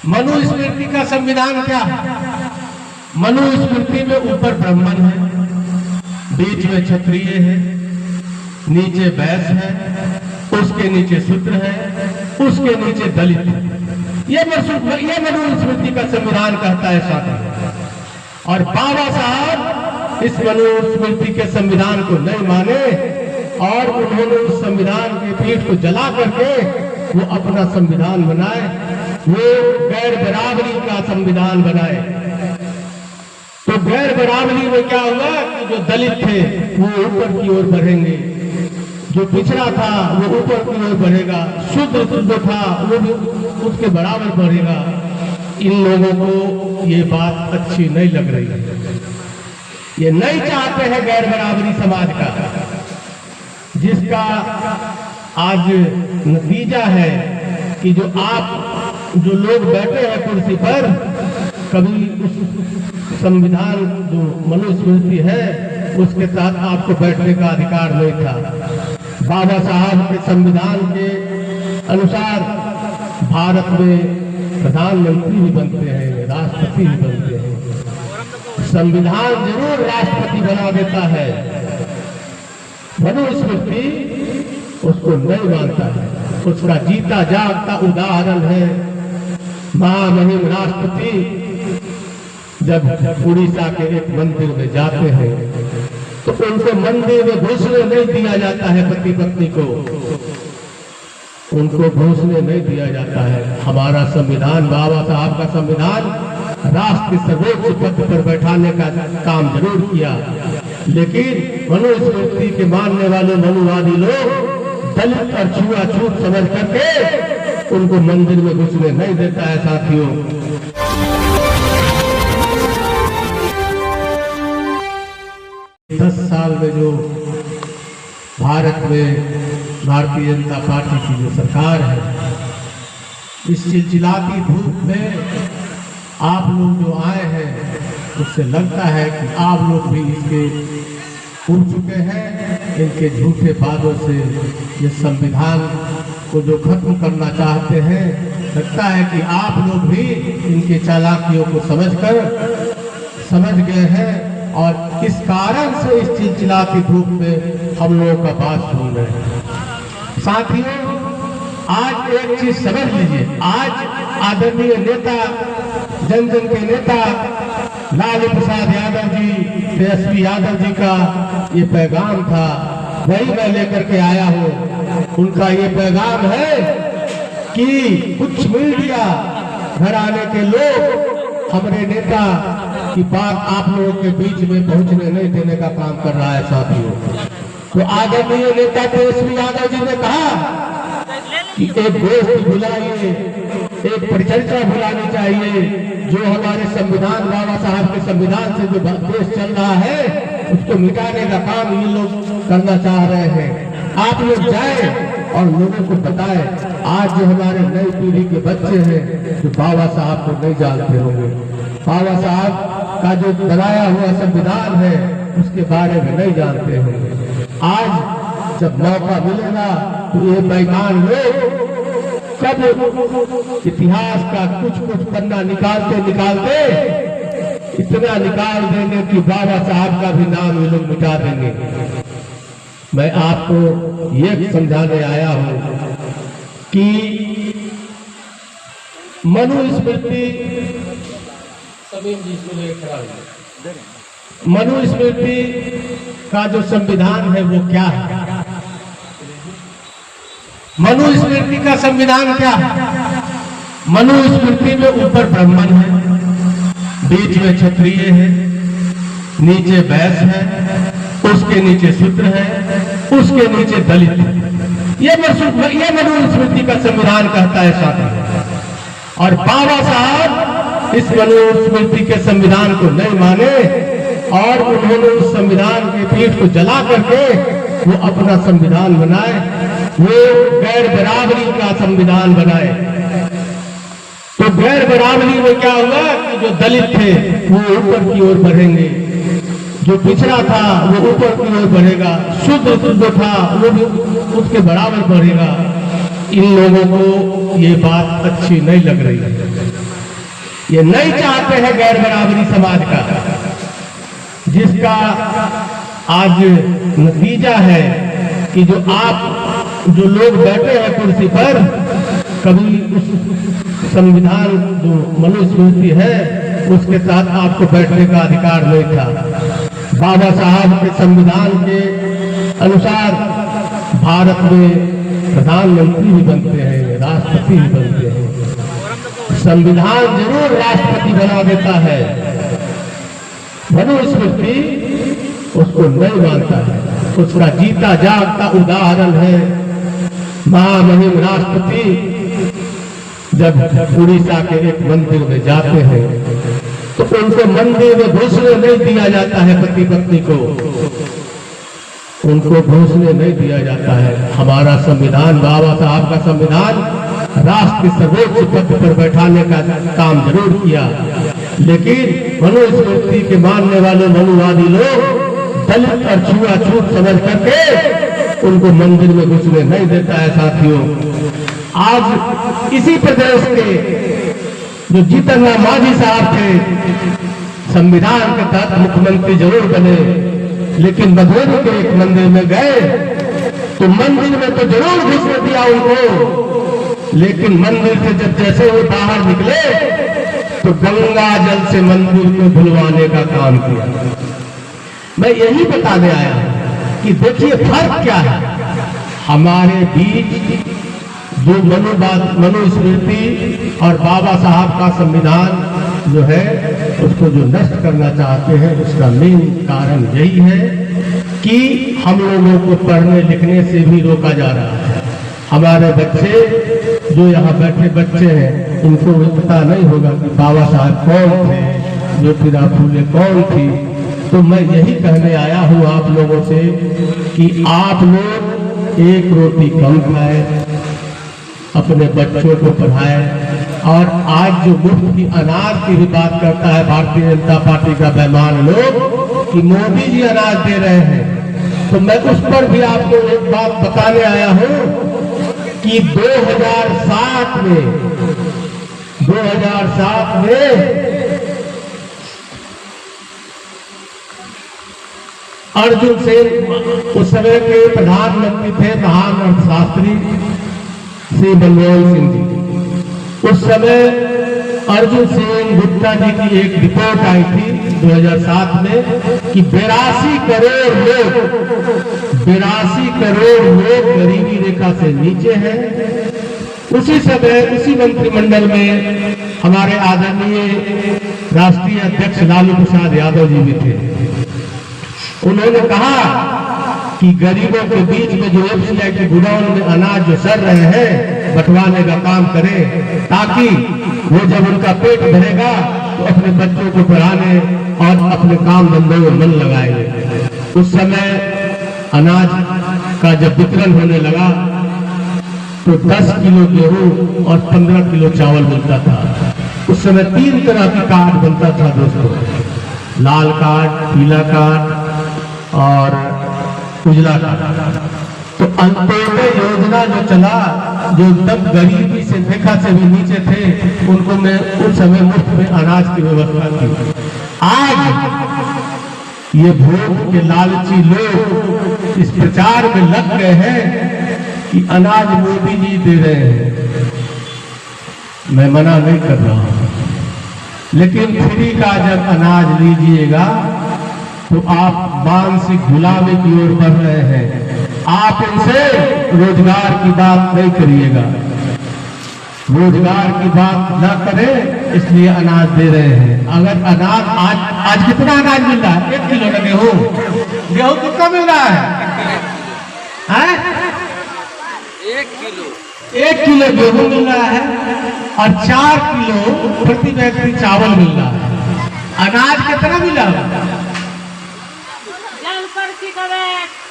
मनुस्मृति का संविधान क्या है? मनुस्मृति में ऊपर ब्राह्मण है, बीच में क्षत्रिय है, नीचे वैश्य है, उसके नीचे शूद्र है, उसके नीचे दलित है। ये मनुस्मृति का संविधान कहता है साथी। और बाबा साहब इस मनुस्मृति के संविधान को नहीं माने और उन्होंने उस संविधान के पीठ को जला करके वो अपना संविधान बनाए, वो गैर बराबरी का संविधान बनाए। तो गैर बराबरी में क्या हुआ कि जो दलित थे वो ऊपर की ओर बढ़ेंगे, जो पिछड़ा था वो ऊपर की ओर बढ़ेगा, शूद्र जो था वो भी उसके बराबर बढ़ेगा। इन लोगों को ये बात अच्छी नहीं लग रही है, ये नहीं चाहते हैं गैर बराबरी समाज का, जिसका आज नतीजा है कि जो लोग बैठे हैं कुर्सी पर, कभी उस संविधान जो मनुस्मृति है उसके साथ आपको बैठने का अधिकार नहीं था। बाबा साहब के संविधान के अनुसार भारत में प्रधानमंत्री भी बनते हैं, राष्ट्रपति भी बनते हैं। संविधान जरूर राष्ट्रपति बना देता है, मनुस्मृति उसको नहीं मानता है। उसका जीता जागता उदाहरण है महामहिम राष्ट्रपति जब उड़ीसा के एक मंदिर में जाते हैं तो उनको मंदिर में घुसने नहीं दिया जाता है, पति पत्नी को उनको घुसने नहीं दिया जाता है। हमारा संविधान, बाबा साहब का संविधान राष्ट्र के सर्वोच्च पद पर बैठाने का काम जरूर किया, लेकिन मनुस्मृति के मानने वाले मनुवादी लोग दलित और छुआछूत समझ करके उनको मंदिर में घुसने नहीं देता है। साथियों, 10 साल में जो भारत में भारतीय जनता पार्टी की जो सरकार है, इस चिलचिलाती धूप में आप लोग जो आए हैं, उससे लगता है कि आप लोग भी इसके उड़ चुके हैं। इनके झूठे वादों से ये संविधान को जो खत्म करना चाहते हैं, लगता है कि आप लोग भी इनके चालाकियों को समझ गए हैं और इस कारण से इस चिलचिलाती धूप में हम लोगों का बात सुन रहे हैं। साथियों, आज एक चीज समझ लीजिए, आज आदरणीय नेता, जन जन के नेता लालू प्रसाद यादव जी, तेजस्वी यादव जी का ये पैगाम था, वही मैं लेकर के आया हूँ। उनका ये पैगाम है कि कुछ मीडिया घराने के लोग हमारे नेता की बात आप लोगों के बीच में पहुंचने नहीं देने का काम कर रहा है। साथियों, तो आदरणीय नेता तेजस्वी यादव जी ने कहा कि एक गोष्ठी बुलाइए, एक परिचर्चा बुलानी चाहिए, जो हमारे संविधान, बाबा साहब के संविधान से जो देश चल रहा है उसको मिटाने का काम ये लोग करना चाह रहे हैं। आप लोग जाएं और लोगों को बताएं। आज जो हमारे नई पीढ़ी के बच्चे हैं जो बाबा साहब को नहीं जानते होंगे, बाबा साहब का जो बनाया हुआ संविधान है उसके बारे में नहीं जानते होंगे, आज जब मौका मिलेगा तो ये मैदान लोग कब इतिहास का कुछ पन्ना निकालते इतना निकाल देंगे कि बाबा साहब का भी नाम ये लोग मिटा देंगे। मैं आपको ये समझाने आया हूं कि मनुस्मृति का जो संविधान है वो क्या है? मनुस्मृति का संविधान क्या है? मनुस्मृति में ऊपर ब्राह्मण है, बीच में क्षत्रिय है, नीचे वैश्य है, उसके नीचे शूद्र है, उसके नीचे दलित है। ये मनुस्मृति का संविधान कहता है साथी। और बाबा साहब इस मनुस्मृति के संविधान को नहीं माने और उन्होंने उस संविधान के पीठ को जला करके वो अपना संविधान बनाए, वो गैर बराबरी का संविधान बनाए। तो गैर बराबरी में क्या हुआ कि जो दलित थे वो ऊपर की ओर बढ़ेंगे, जो पिछड़ा था वो ऊपर की ओर बढ़ेगा, शूद्र जो था वो भी उसके बराबर बढ़ेगा। इन लोगों को ये बात अच्छी नहीं लग रही है, ये नहीं चाहते हैं गैर बराबरी समाज का, जिसका आज नतीजा है कि जो लोग बैठे हैं कुर्सी पर, कभी उस संविधान जो मनुस्मृति है उसके साथ आपको बैठने का अधिकार नहीं था। बाबा साहब के संविधान के अनुसार भारत में प्रधानमंत्री भी बनते हैं, राष्ट्रपति भी बनते हैं। संविधान जरूर राष्ट्रपति बना देता है, मनुस्मृति उसको नहीं मानता है। उसका जीता जागता उदाहरण है महामहिम राष्ट्रपति जब उड़ीसा के एक मंदिर में जाते हैं तो उनको मंदिर में घुसने नहीं दिया जाता है, पति पत्नी को उनको घुसने नहीं दिया जाता है। हमारा संविधान, बाबा साहब का संविधान राष्ट्र के सर्वोच्च पद पर बैठाने का काम जरूर किया, लेकिन मनुस्मृति के मानने वाले मनुवादी लोग दलित और छुआछूत समझ करके उनको मंदिर में घुसने नहीं देता है। साथियों, आज इसी प्रदेश के जो जीतन राम मांझी साहब थे, संविधान के तहत मुख्यमंत्री जरूर बने, लेकिन मधुबनी के एक मंदिर में गए तो मंदिर में तो जरूर घुसने दिया उनको, लेकिन मंदिर से जब जैसे वो बाहर निकले तो गंगा जल से मंदिर को धुलवाने का काम किया। मैं यही बताने आया कि देखिए फर्क क्या है हमारे बीच। जो मनुस्मृति और बाबा साहब का संविधान जो है उसको जो नष्ट करना चाहते हैं, उसका मेन कारण यही है कि हम लोगों को पढ़ने लिखने से भी रोका जा रहा है। हमारे बच्चे जो यहाँ बैठे बच्चे हैं, इनको भी पता नहीं होगा कि बाबा साहब कौन थे, ज्योतिराव फूले कौन थी। तो मैं यही कहने आया हूँ आप लोगों से कि आप लोग एक रोटी कम खाएं, अपने बच्चों को पढ़ाएं। और आज जो मुफ्त की अनाज की भी बात करता है भारतीय जनता पार्टी का बेईमान लोग कि मोदी जी अनाज दे रहे हैं, तो मैं उस पर भी आपको एक बात बताने आया हूँ कि 2007 में अर्जुन सेन उस समय के प्रधानमंत्री थे, महान अर्थशास्त्री श्री मनमोहन सिंह जी। उस समय अर्जुन सेन गुप्ता जी की एक रिपोर्ट आई थी 2007 में कि 82 करोड़ लोग गरीबी रेखा से नीचे हैं। उसी समय उसी मंत्रिमंडल में हमारे आदरणीय राष्ट्रीय अध्यक्ष लालू प्रसाद यादव जी भी थे। उन्होंने कहा कि गरीबों के बीच में जो एफसीआई के गोडाउन में अनाज जो सड़ रहे हैं बंटवाने का काम करें, ताकि वो जब उनका पेट भरेगा तो अपने बच्चों को पढ़ाने और अपने काम धंधों में मन लगाएंगे। उस समय अनाज का जब वितरण होने लगा तो 10 किलो गेहूं और 15 किलो चावल मिलता था। उस समय 3 तरह की कार्ड बनता था दोस्तों, लाल कार्ड, पीला कार्ड और उजला कार्ड। तो अंत्योदय योजना जो चला, जो तब गरीबी से रेखा से भी नीचे थे, उनको मैं उस समय मुफ्त में अनाज की व्यवस्था की। आज ये भोग के लालची लोग इस प्रचार में लग गए हैं कि अनाज मोदी जी दे रहे हैं। मैं मना नहीं कर रहा हूं, लेकिन फ्री का जब अनाज लीजिएगा तो आप मानसिक गुलामी की ओर बढ़ रहे हैं। आप इनसे रोजगार की बात नहीं करिएगा, रोजगार की बात ना करें, इसलिए अनाज दे रहे हैं। अगर अनाज आज कितना अनाज मिल रहा है? 1 किलो ना गेहूं कितना मिल रहा है? 1 किलो गेहूं मिल रहा है और 4 किलो प्रति व्यक्ति चावल मिल रहा है। अनाज कितना मिला?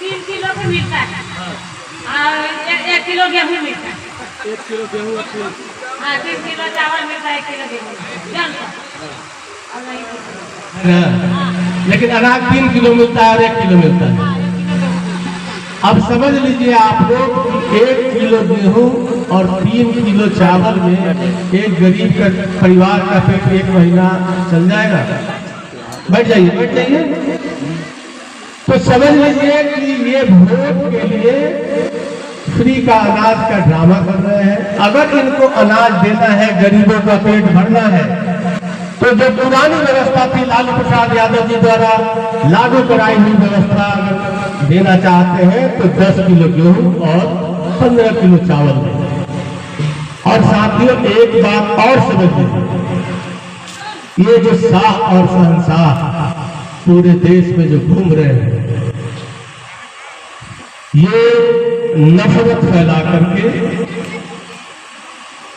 3 किलो का मिलता है और 1 किलो गेहूं मिलता है। 1 किलो गेहूं, 3 किलो चावल मिलता है, 1 किलो गेहूं। लेकिन अनाज 3 किलो मिलता है और 1 किलो मिलता है। अब समझ लीजिए आप लोग 1 किलो गेहूं और 3 किलो चावल में एक गरीब का परिवार का पेट 1 महीना चल जाएगा। बैठ जाइए। तो समझ लीजिए कि ये वोट के लिए फ्री का अनाज का ड्रामा कर रहे हैं। अगर इनको अनाज देना है, गरीबों का पेट भरना है, तो जो पुरानी व्यवस्था थी लालू प्रसाद यादव जी द्वारा लागू कराई हुई व्यवस्था अगर देना चाहते हैं तो 10 किलो गेहूं और 15 किलो चावल दें। और साथियों एक बात और समझ लीजिए, ये जो शाह और शहंशाह पूरे देश में जो घूम रहे हैं, ये नफरत फैला करके,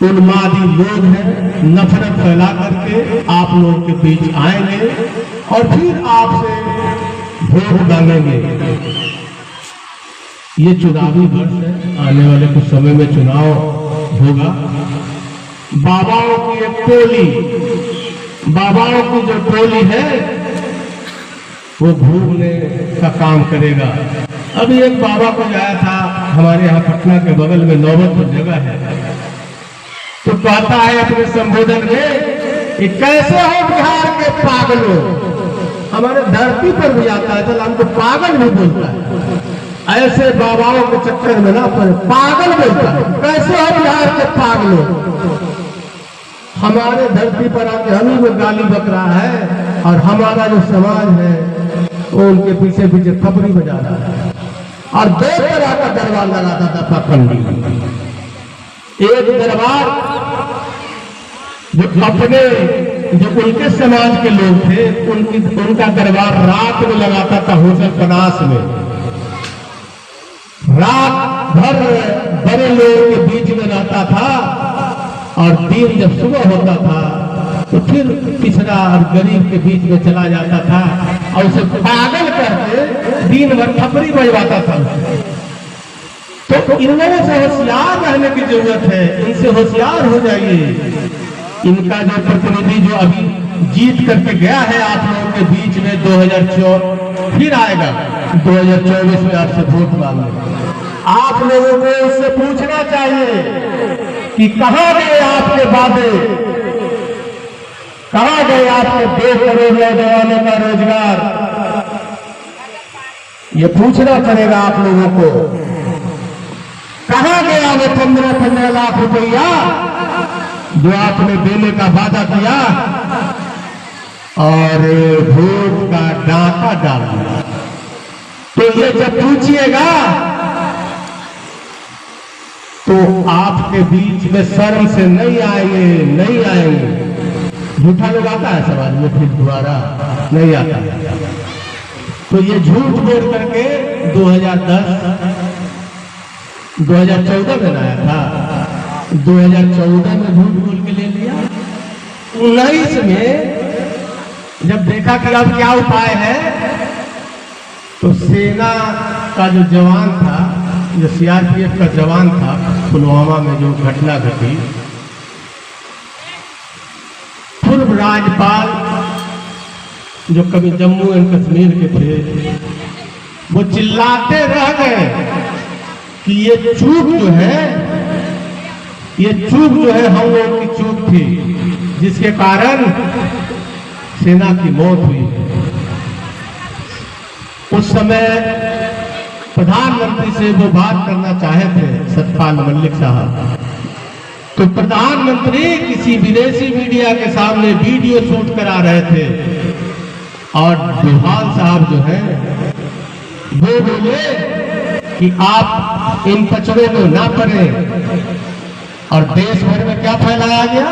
उन्मादी लोग हैं, नफरत फैला करके आप लोगों के बीच आएंगे और फिर आपसे वोट मांगेंगे। ये चुनावी वर्ष है, आने वाले कुछ समय में चुनाव होगा। बाबाओं की एक टोली, बाबाओं की जो टोली है वो घूमने का काम करेगा। अभी एक बाबा को आया था हमारे यहाँ पटना के बगल में नौबतपुर जगह है, तो कहता है अपने संबोधन में कि कैसे हो बिहार के पागलों। हमारे धरती पर भी आता है, चल हमको पागल भी बोलता है। ऐसे बाबाओं के चक्कर में ना पड़े, पागल बोलता है। कैसे हो बिहार के पागलों। हमारे धरती पर आके हम ही में गाली बक रहा है और हमारा जो समाज है वो उनके पीछे पीछे थपड़ी बजा रहा है। और 2 तरह का दरबार लगाता था पाखंडी। एक दरबार जो अपने जो उनके समाज के लोग थे उनका दरबार रात में लगाता था होटल पनास में। रात भर बड़े लोगों के बीच में रहता था और दिन जब सुबह होता था तो फिर पिछड़ा और गरीब के बीच में चला जाता था और उसे पागल करके दिन भर थपड़ी बजवाता था। तो इन लोगों से होशियार रहने की जरूरत है, इनसे होशियार हो जाइए। इनका जो प्रतिनिधि जो अभी जीत करके गया है आप लोगों के बीच में 2024 फिर आएगा 2024 में आपसे वोट मांगने। आप लोगों को उससे पूछना चाहिए कि कहां गए आपके वादे, कहां गए आपके 2 करोड़ नौजवानों का रोजगार। ये पूछना पड़ेगा आप लोगों को। कहां गया वो 15 लाख रुपया जो आपने देने का वादा किया और वोट का डाका डाल दिया। तो ये जब पूछिएगा तो आपके बीच में शर्म से नहीं आएंगे। झूठा लोग आता है समाज में, फिर दोबारा नहीं आता। तो ये झूठ बोल करके 2014 में लाया था, 2014 में झूठ बोल के ले लिया। 19 में जब देखा कि अब क्या उपाय है तो सेना का जो जवान था, जो सीआरपीएफ का जवान था, पुलवामा में जो घटना घटी, पूर्व राज्यपाल जो कभी जम्मू एंड कश्मीर के थे, वो चिल्लाते रह गए कि ये चूक जो है हम लोगों की चूक थी, जिसके कारण सेना की मौत हुई। उस समय प्रधानमंत्री से वो बात करना चाहे थे सतपाल मलिक साहब, तो प्रधानमंत्री किसी विदेशी मीडिया के सामने वीडियो शूट करा रहे थे और डोभाल साहब जो है वो बोले कि आप इन कचरे को ना करें। और देश भर में क्या फैलाया गया,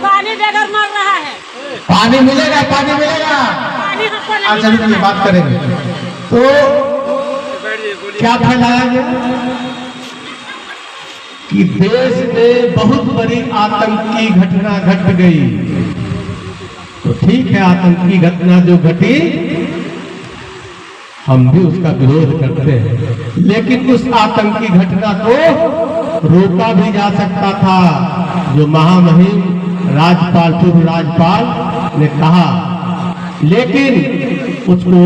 पानी बगैर मर रहा है। पानी मिलेगा, पानी मिलेगा। अच्छा ये बात करेंगे तो क्या फैलाया गया कि देश में बहुत बड़ी आतंकी घटना घट गई। तो ठीक है, आतंकी घटना जो घटी हम भी उसका विरोध करते हैं, लेकिन उस आतंकी घटना को रोका भी जा सकता था। जो महामहिम राज्यपाल, पूर्व राज्यपाल ने कहा, लेकिन उसको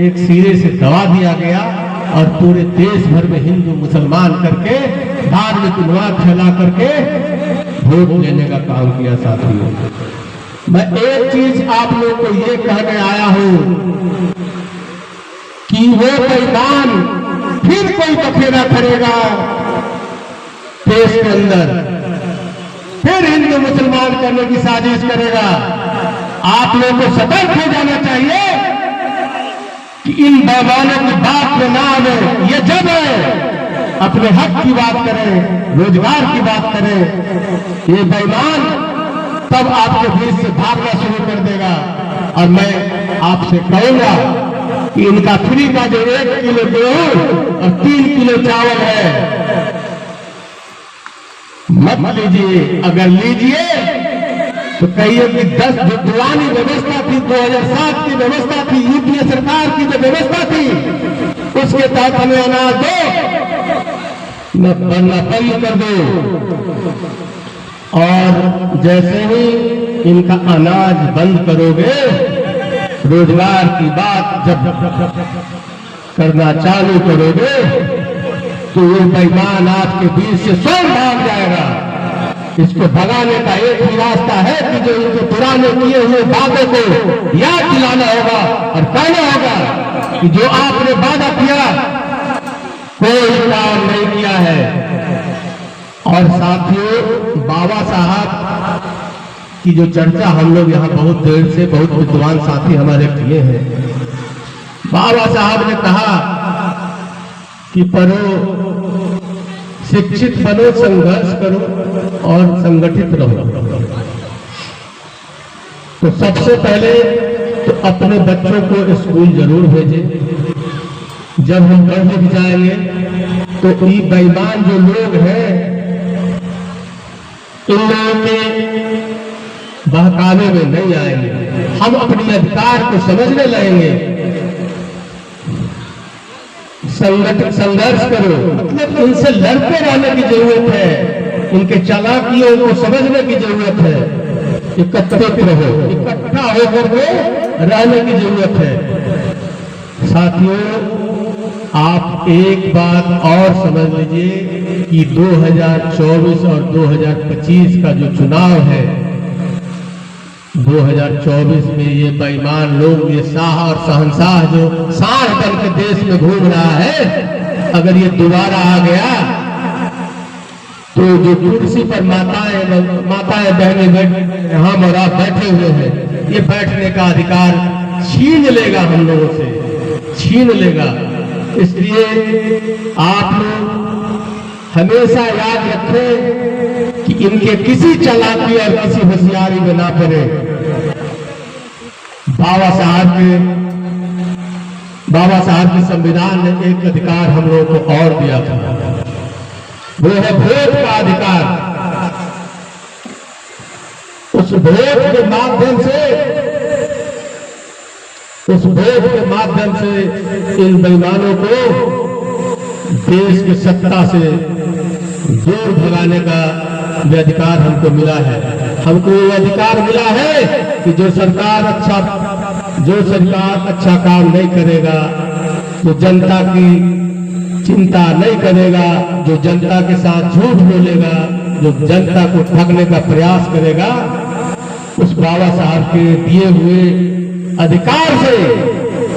एक सिरे से दबा दिया गया और पूरे देश भर में हिंदू मुसलमान करके धार्मिक उन्माद फैला करके वोट लेने का काम किया। साथियों, मैं एक चीज आप लोग को ये कहने आया हूं कि वो बेईमान फिर कोई बखेड़ा करेगा देश के अंदर, फिर हिंदू मुसलमान करने की साजिश करेगा। आप लोगों को सतर्क हो जाना चाहिए कि इन बेईमानों की बात में ना आवे। ये जब है अपने हक की बात करें, रोजगार की बात करें, ये बेईमान तब आपके बीच से भागना शुरू कर देगा। और मैं आपसे कहूंगा कि इनका फ्री का जो 1 किलो गेहूं और 3 किलो चावल है मत लीजिए। अगर लीजिए तो कहिए कि 10 जो पुरानी व्यवस्था थी, 2007 की व्यवस्था थी, यूपीए सरकार की जो व्यवस्था थी, उसके तहत हमें अनाज दो, न बनना बंद कर दो। और जैसे ही इनका अनाज बंद करोगे, रोजगार की बात जब करना चालू करोगे तो ये बेईमान आपके बीच से स्वयं भाग जाएगा। इसको भगाने का एक ही रास्ता है कि जो इनके पुराने किए हुए वादों को याद दिलाना होगा और कहना होगा कि जो आपने वादा किया कोई काम नहीं किया है। और साथियों, बाबा साहब की जो चर्चा हम लोग यहाँ बहुत देर से बहुत विद्वान साथी हमारे किए हैं। बाबा साहब ने कहा कि पढ़ो, शिक्षित बनो, संघर्ष करो और संगठित रहो। तो सबसे पहले तो अपने बच्चों को स्कूल जरूर भेजें। जब हम पढ़ लिख जाएंगे तो ये बेईमान जो लोग हैं इन लोगों के बहकावे में नहीं आएंगे। हम अपने अधिकार को समझने लगेंगे। संघर्ष करो मतलब इनसे लड़ते रहने की जरूरत है, इनके चालाकियों को समझने की जरूरत है। इकट्ठे रहो, इकट्ठा होकर के रहने की जरूरत है। साथियों, आप एक बात और समझ लीजिए कि 2024 और 2025 का जो चुनाव है, 2024 में ये बेईमान लोग, ये शाह और शहंशाह जो सांड बन के देश में घूम रहा है, अगर ये दोबारा आ गया तो जो कुर्सी पर माताएं बहनें हम और आप बैठे हुए हैं, ये बैठने का अधिकार छीन लेगा, हम लोगों से छीन लेगा। इसलिए आप लोग हमेशा याद रखें कि इनके किसी चालाकी और किसी होशियारी में ना पड़े। बाबा साहब के संविधान ने एक अधिकार हम लोगों को और दिया था, वो है वोट का अधिकार। उस वोट के माध्यम से इन बेईमानों को देश की सत्ता से दूर भगाने का भी अधिकार हमको मिला है। हमको ये अधिकार मिला है कि जो सरकार अच्छा काम नहीं करेगा, जो जनता की चिंता नहीं करेगा, जो जनता के साथ झूठ बोलेगा, जो जनता को ठगने का प्रयास करेगा, उस बाबा साहब के दिए हुए अधिकार से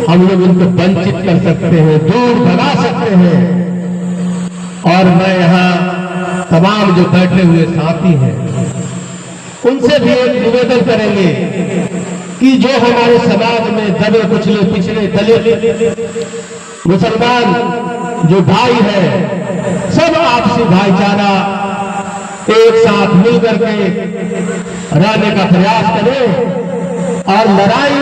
हम लोग उनको वंचित कर सकते हैं, दूर भगा सकते हैं। और मैं यहाँ तमाम जो बैठे हुए साथी हैं उनसे भी एक निवेदन करेंगे कि जो हमारे समाज में दबे कुचले पिछड़े दलित मुसलमान जो भाई है, सब आपसी भाईचारा एक साथ मिल करके रहने का प्रयास करें। और लड़ाई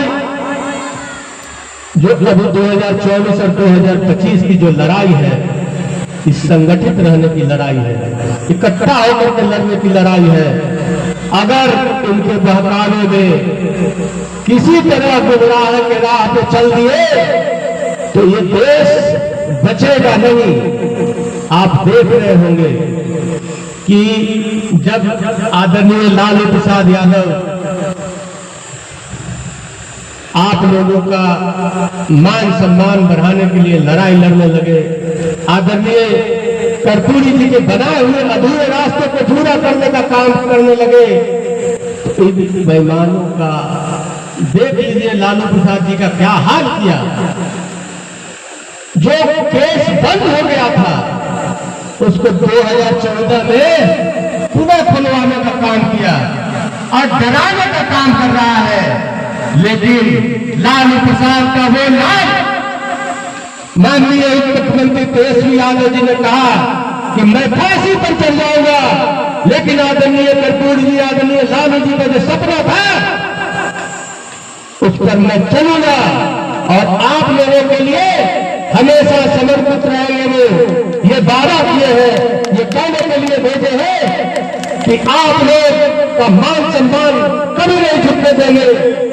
जो अभी 2024 और 2025 की जो लड़ाई है, इस संगठित रहने की लड़ाई है, इकट्ठा होकर के लड़ने की लड़ाई है। अगर उनके बहकावे में किसी तरह गुमराह के राह पे चल दिए तो ये देश बचेगा नहीं। आप देख रहे होंगे कि जब आदरणीय लालू प्रसाद यादव आप लोगों का मान सम्मान बढ़ाने के लिए लड़ाई लड़ने लगे। आदरणीय कर्पूरी जी के बनाए हुए अधूरे रास्ते को पूरा करने का काम करने लगे। तो इन बेईमानों का देख लीजिए लालू प्रसाद जी का क्या हाल किया। जो केस बंद हो गया था उसको 2014 में पुनः खुलवाने का काम किया और डराने का काम कर रहा है। लेकिन लालू प्रसाद का वो नाम, माननीय मुख्यमंत्री तेजस्वी यादव जी ने कहा कि मैं फांसी पर चल जाऊंगा, लेकिन आदरणीय कर्पूरी जी, आदरणीय लालू जी का जो सपना था उस पर मैं चलूंगा और आप लोगों के लिए हमेशा समर्पित रहेंगे। ये वादा किए हैं, ये कहने के लिए भेजे हैं कि आप लोग का मान सम्मान कभी नहीं झुकने देंगे।